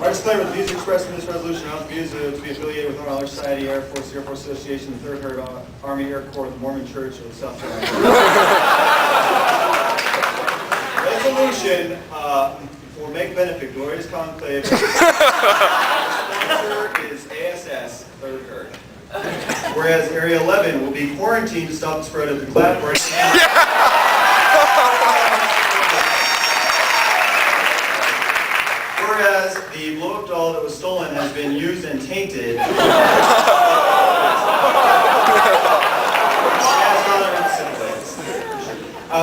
Our disclaimer: the views expressed in this resolution are not the views to be affiliated with Arnold Air Society, Air Force Association, the 3rd Army Air Corps, the Mormon Church, or the South Carolina. Resolution will make benefit glorious conclave. The sponsor is ASS, 3rd Herd. Whereas Area 11 will be quarantined to stop the spread of the clapboard. Whereas the blow-up doll that was stolen has been used and tainted.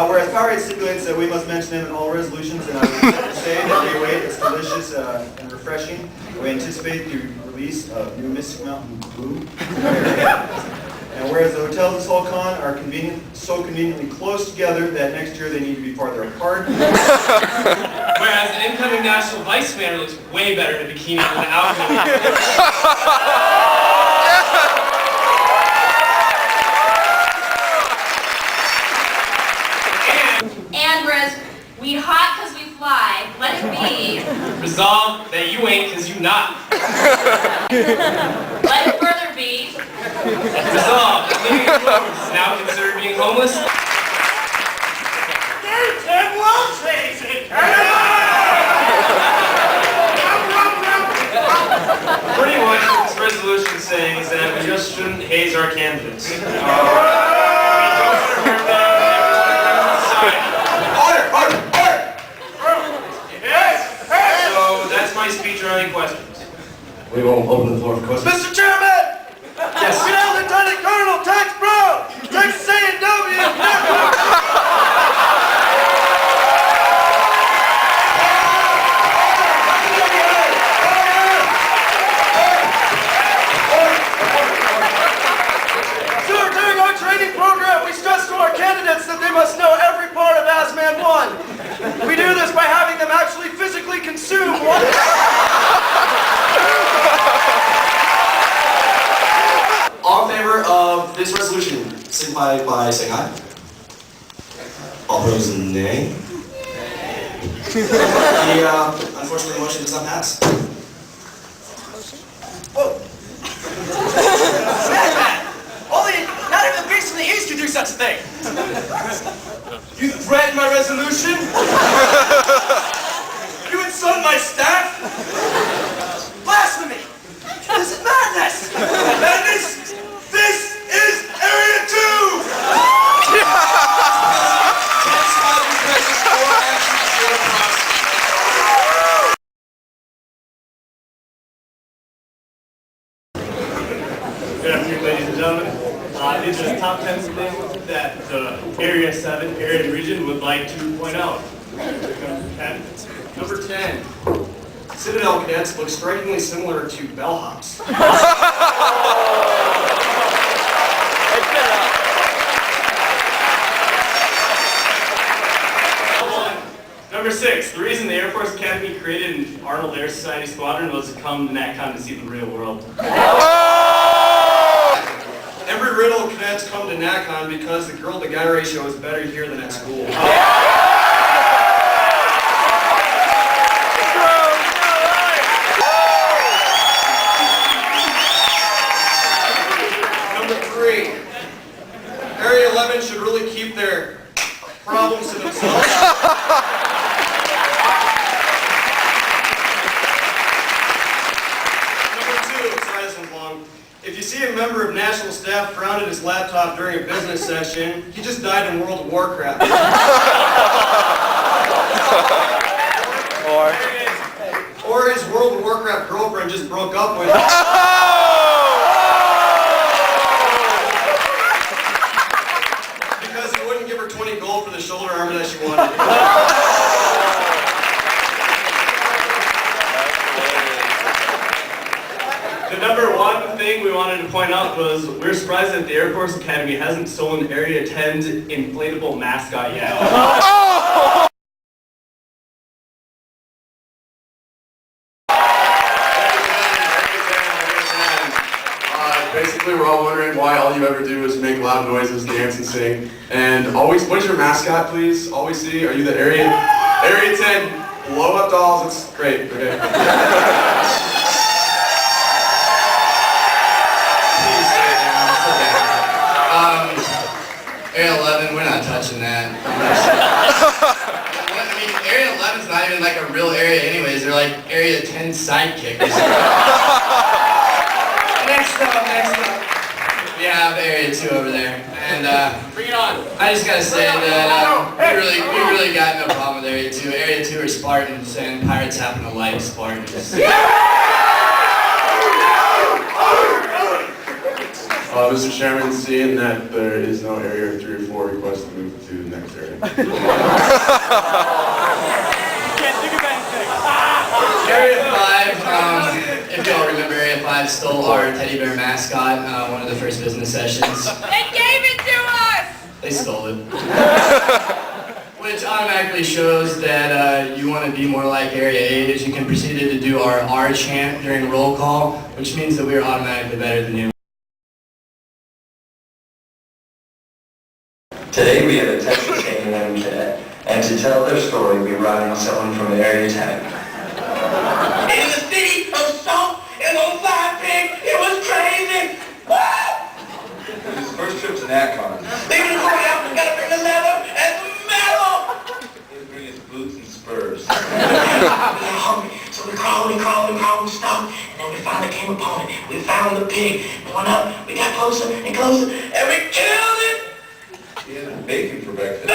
Whereas Powerade stipulates that we must mention them in all resolutions, and I would say that we await its delicious and refreshing. We anticipate the release of new Mystic Mountain Blue. And whereas the hotels in SaltCon are so conveniently close together that next year they need to be farther apart. Whereas the incoming national vice mayor looks way better in a bikini than without him. And whereas we hot because we fly, let it be. Resolve that you ain't because you not. Let it further be. Resolve that living in Florida is now considered being homeless. Pretty much what this resolution is saying is that we just shouldn't haze our candidates. Speech or any questions? We won't open the floor for questions. Mr. Chairman! Yes. We have Lieutenant Colonel Tex Brown, Texas A&W. Sir, during our training program, we stress to our candidates that they must know every part of ASMAN 1. We do this by having them actually physically consume one. All in favor of this resolution, signify by saying aye. All opposed, nay. Unfortunately, the motion does not pass. Whoa! Only not even the beast from the east can do such a thing. You threaten my resolution? You insult my staff? Blasphemy! This is madness! Madness! This is Area 2! Good afternoon, ladies and gentlemen. These are the top 10 things that the Area 7 area and region would like to point out. Number 10. Citadel cadets look strikingly similar to bellhops. Number 6. The reason the Air Force Academy created an Arnold Air Society Squadron was to come to NATCON to see the real world. Every riddle cadets come to NATCON because the girl-to-guy ratio is better here than at school. Number 3. Area 11 should really keep their problems to themselves. If you see a member of national staff frown at his laptop during a business session, he just died in World of Warcraft. Or his World of Warcraft girlfriend just broke up with him. Because he wouldn't give her 20 gold for the shoulder armor that she wanted. The number 1 thing we wanted to point out was we're surprised that the Air Force Academy hasn't stolen Area 10's inflatable mascot yet. Basically, we're all wondering why all you ever do is make loud noises, dance, and sing. And always, what is your mascot, please? Always see, are you the Area 10 blow up dolls, it's great, okay? Please sit down. Area 11, we're not touching that. I mean, Area 11's not even like a real area anyways. They're like Area 10 sidekicks. Next up. We have Area 2 over there. And Bring it on. I just gotta say that we really got no problem with Area 2. Area 2 are Spartans, and pirates happen to like Spartans. Mr. Chairman, seeing that there is no area 3 or 4, request to move to the next area. Area 5, if y'all remember, Area 5 stole our teddy bear mascot, one of the first business sessions. They gave it to us! They stole it. Which automatically shows that you want to be more like Area 8, as you can proceed to do our R chant during roll call, which means that we are automatically better than you. Today we have a Texas A&M cadet, and to tell their story we brought in someone from Area 10. In the city of salt and on fire pig, it was crazy. His first trip to NATCON. They were going out and gotta bring the leather and the metal. He was bringing his boots and spurs. We were hungry, so we crawled and stopped, and then we finally came upon it. We found the pig, we went up, we got closer and closer, and we killed it. He had bacon for breakfast.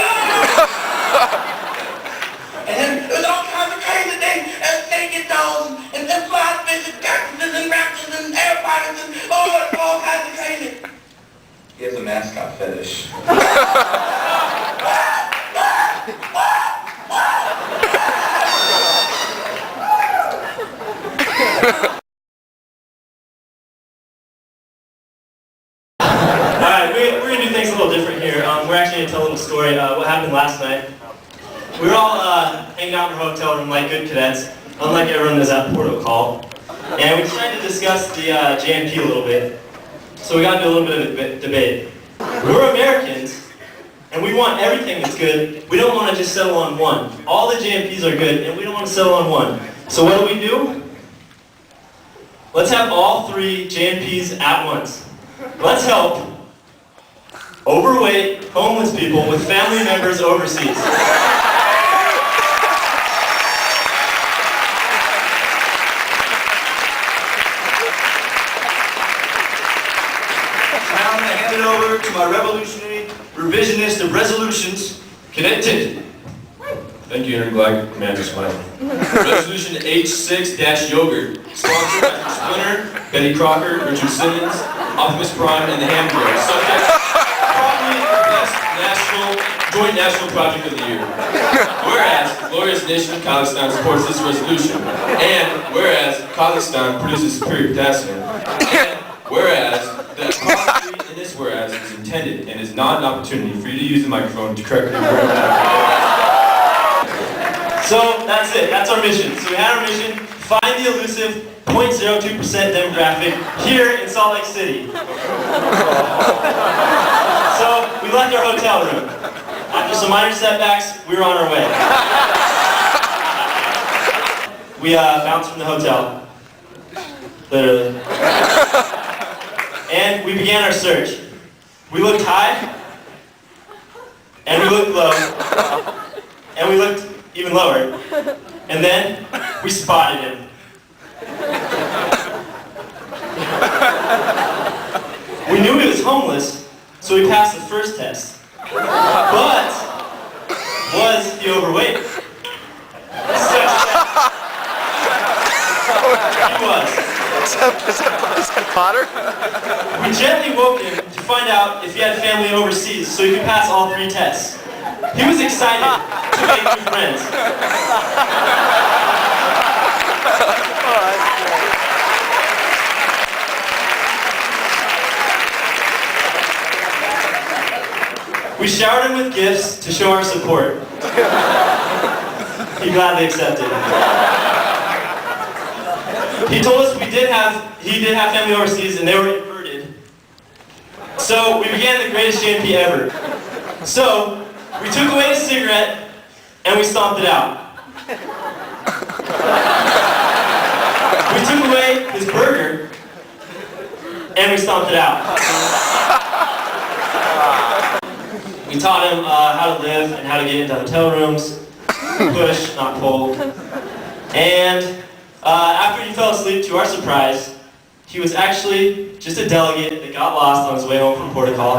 And then there was all kinds of crazy things, and naked dolls, and fly fish, and cactuses, and raptors, and air pirates, and all kinds of crazy. He has a mascot fetish. Alright, we're going to do things a little different here. We're actually going to tell a little story. What happened last night. We were all hanging out in our hotel room like good cadets, unlike everyone that's at protocol. And we tried to discuss the JMP a little bit. So we got into a little bit of a debate. We're Americans, and we want everything that's good. We don't want to just settle on one. All the JMPs are good, and we don't want to settle on one. So what do? Let's have all 3 JMPs at once. Let's help overweight, homeless people with family members overseas. Now I'm going to hand it over to my revolutionary revisionist of resolutions, Cadet Tintin. Thank you, Intergalactic Commander Smiley. Resolution H6-Yogurt, sponsored by Splinter, Betty Crocker, Richard Simmons, Optimus Prime, and the Ham Bros. Subject, probably the best joint national project of the year. Whereas, glorious nation of Kazakhstan supports this resolution. And whereas, Kazakhstan produces superior potassium. And whereas, the apostrophe in this whereas is intended and is not an opportunity for you to use the microphone to correctly word that. So that's it. That's our mission. So we had our mission, find the elusive 0.02% demographic here in Salt Lake City. So we left our hotel room. After some minor setbacks, we were on our way. We bounced from the hotel. Literally. And we began our search. We looked high, and we looked low, and we looked even lower, and then we spotted him. We knew he was homeless, so we passed the first test. But was he overweight? He was. Is that Potter? We gently woke him to find out if he had family overseas so he could pass all 3 tests. He was excited to make new friends. We showered him with gifts to show our support. He gladly accepted. He told us he did have family overseas and they were inverted. So we began the greatest JMP ever. So we took away his cigarette and we stomped it out. We took away his burger, and we stomped it out. We taught him how to live and how to get into hotel rooms, push, not pull. And after he fell asleep, to our surprise, he was actually just a delegate that got lost on his way home from protocol.